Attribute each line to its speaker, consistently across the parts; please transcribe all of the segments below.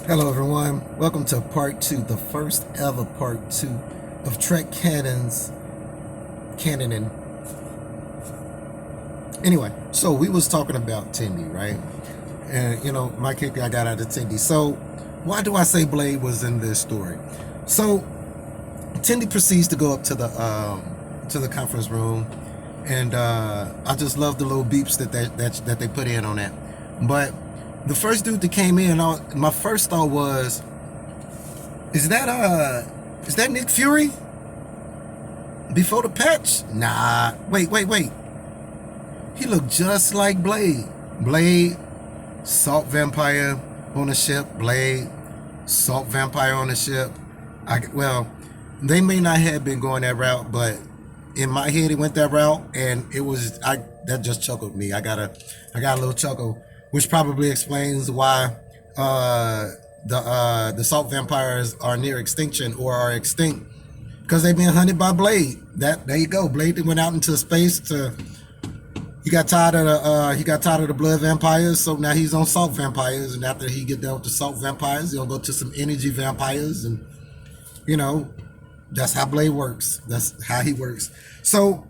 Speaker 1: Hello, everyone. Welcome to part two, the first ever part two of Trek Cannon's Cannoning. Anyway, so we was talking about Tendi, right? And my KPI got out of Tendi. So why do I say Blade was in this story? So Tendi proceeds to go up to the conference room, and I just love the little beeps that they put in on that. But the first dude that came in, my first thought was, Is that Nick Fury? Before the patch? Nah. Wait. He looked just like Blade. Blade, salt vampire on the ship. Blade, salt vampire on the ship. Well, they may not have been going that route, but in my head it went that route, and that just chuckled me. I got a little chuckle, which probably explains why the salt vampires are near extinction or are extinct, because they've been hunted by Blade. There you go. Blade went out into space he got tired of the blood vampires, so now he's on salt vampires, and after he get done with the salt vampires, he'll go to some energy vampires, and you know that's how Blade works. That's how he works. So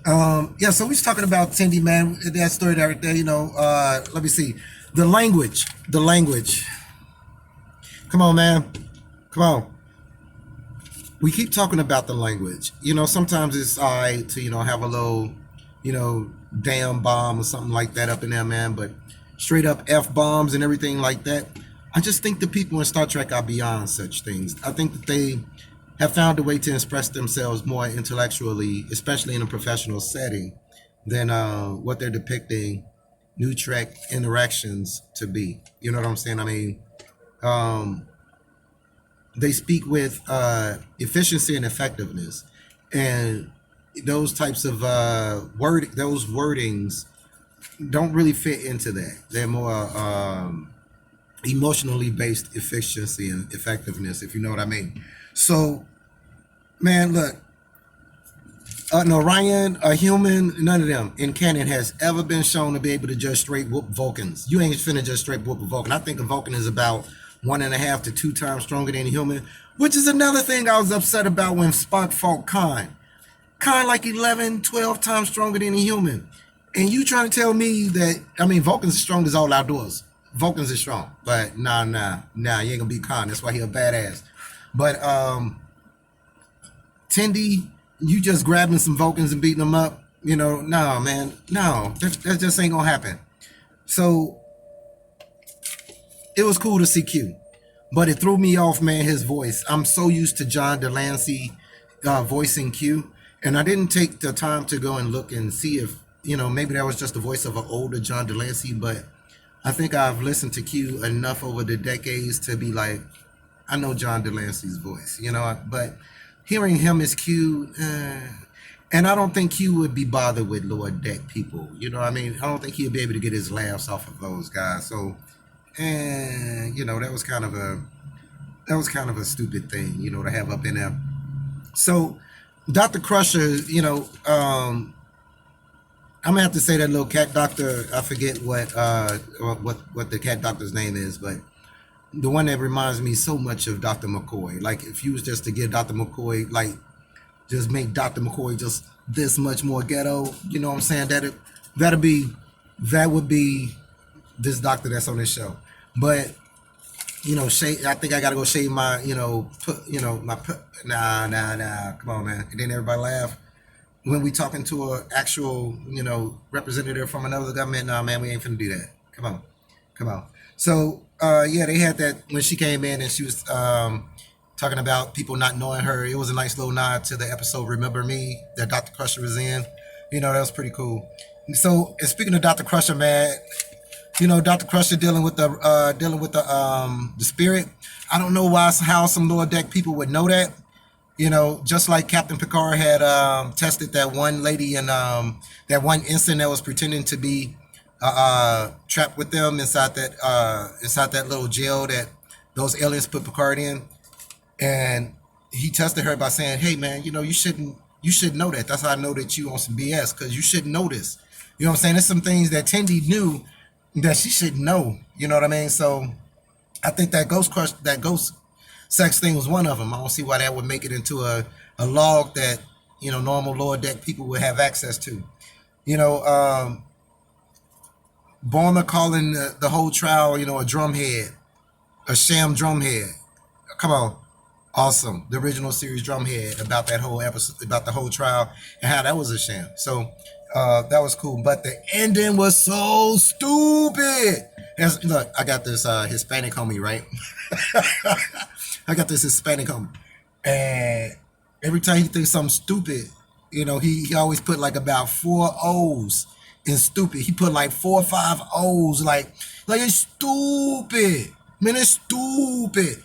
Speaker 1: yeah, so we was talking about Tendi, man, that story right there. Let me see. The language. Come on, man. Come on. We keep talking about the language. Sometimes it's all right to, have a little, damn bomb or something like that up in there, man. But straight up F bombs and everything like that. I just think the people in Star Trek are beyond such things. I think that they have found a way to express themselves more intellectually, especially in a professional setting, than what they're depicting New Trek interactions to be. You know what I'm saying? I mean, they speak with efficiency and effectiveness, and those types of those wordings don't really fit into that. They're more emotionally based efficiency and effectiveness, if you know what I mean. So, man, look, an Orion, a human, none of them in canon has ever been shown to be able to just straight whoop Vulcans. You ain't finna just straight whoop a Vulcan. I think a Vulcan is about 1.5 to 2 times stronger than a human, which is another thing I was upset about when Spock fought Khan. Khan like 11, 12 times stronger than a human. And you trying to tell me that, Vulcans are strong as all outdoors. Vulcans are strong. But nah, you ain't gonna beat Khan. That's why he a badass. But Tendi, you just grabbing some Vulcans and beating them up, no, man, no, that just ain't gonna happen. So it was cool to see Q, but it threw me off, man, his voice. I'm so used to John Delancey voicing Q, and I didn't take the time to go and look and see if, maybe that was just the voice of an older John Delancey, but I think I've listened to Q enough over the decades to be like, I know John Delancey's voice, but hearing him as Q, and I don't think Q would be bothered with lower deck people. I don't think he'd be able to get his laughs off of those guys. So, that was kind of a stupid thing, to have up in there. So, Dr. Crusher, I'm gonna have to say that little cat doctor. I forget what the cat doctor's name is, but the one that reminds me so much of Dr. McCoy. Like, if you was just to give Dr. McCoy, like, just make Dr. McCoy just this much more ghetto, you know what I'm saying? That would be this doctor that's on this show. But, shave, I think I gotta go shave my, nah, come on, man. And then everybody laugh. When we talking to an actual, representative from another government, nah, man, we ain't finna do that. Come on. So, yeah, they had that when she came in and she was talking about people not knowing her. It was a nice little nod to the episode Remember Me that Dr. Crusher was in. That was pretty cool. So, and speaking of Dr. Crusher, man, Dr. Crusher dealing with the spirit. I don't know how some lower deck people would know that. Just like Captain Picard had tested that one lady in that one instant that was pretending to be trapped with them inside that little jail that those aliens put Picard in, and he tested her by saying, "Hey, man, you should know that. That's how I know that you on some BS, because you shouldn't know this." You know what I'm saying? There's some things that Tendi knew that she should know. You know what I mean? So I think that ghost sex thing was one of them. I don't see why that would make it into a log that, normal lower deck people would have access to. You know, Borma calling the whole trial, a drumhead, a sham drumhead. Come on. Awesome. The original series drumhead about that whole episode, about the whole trial and how that was a sham. So that was cool. But the ending was so stupid. Look, I got this Hispanic homie, right? I got this Hispanic homie. And every time he thinks something stupid, he always put like about 4 O's in stupid. He put like 4 or 5 O's, like it's stupid. Man, it's stupid.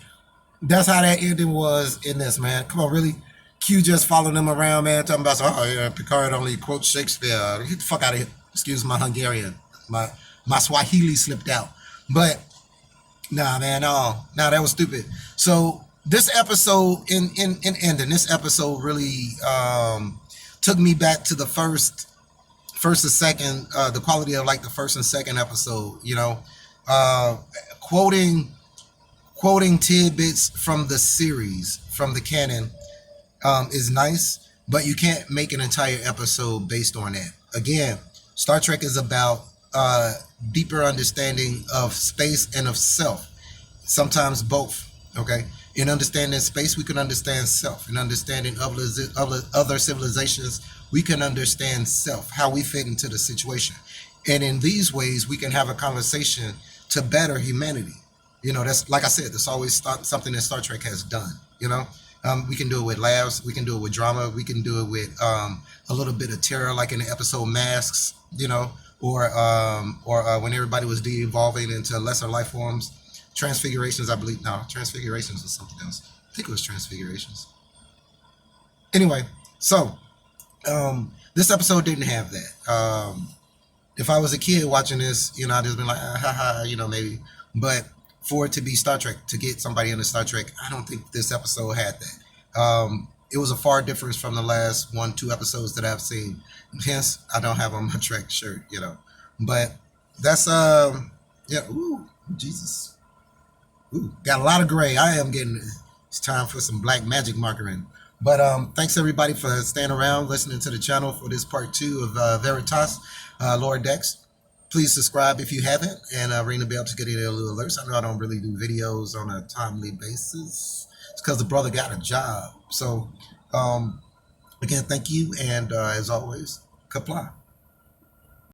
Speaker 1: That's how that ending was in this, man. Come on, really? Q just following them around, man, talking about, oh yeah, Picard only quotes Shakespeare. Get the fuck out of here. Excuse my Hungarian. My Swahili slipped out. But nah, man, no, that was stupid. So this episode in ending, this episode really took me back to the first and second, the quality of like the first and second episode, quoting tidbits from the series, from the canon, is nice, but you can't make an entire episode based on that. Again, Star Trek is about deeper understanding of space and of self. Sometimes both. Okay. In understanding space, we can understand self. In understanding other civilizations, we can understand self, how we fit into the situation. And in these ways, we can have a conversation to better humanity. That's, like I said, that's always something that Star Trek has done. We can do it with laughs, we can do it with drama, we can do it with a little bit of terror, like in the episode Masks, or when everybody was de-evolving into lesser life forms. Transfigurations, I believe. No, Transfigurations was something else. I think it was Transfigurations. Anyway, so this episode didn't have that. If I was a kid watching this, I'd just been like, haha, maybe. But for it to be Star Trek, to get somebody into Star Trek, I don't think this episode had that. It was a far difference from the last 1-2 episodes that I've seen. Hence, I don't have on my Trek shirt, But that's yeah. Ooh, Jesus. Ooh, got a lot of gray. I am getting. It's time for some black magic markering. But thanks everybody for staying around, listening to the channel for this part 2 of Veri-Toes, Lower Decks. Please subscribe if you haven't, and ring the bell to get any little alerts. I know I don't really do videos on a timely basis. It's because the brother got a job. So, again, thank you, and as always, kapla.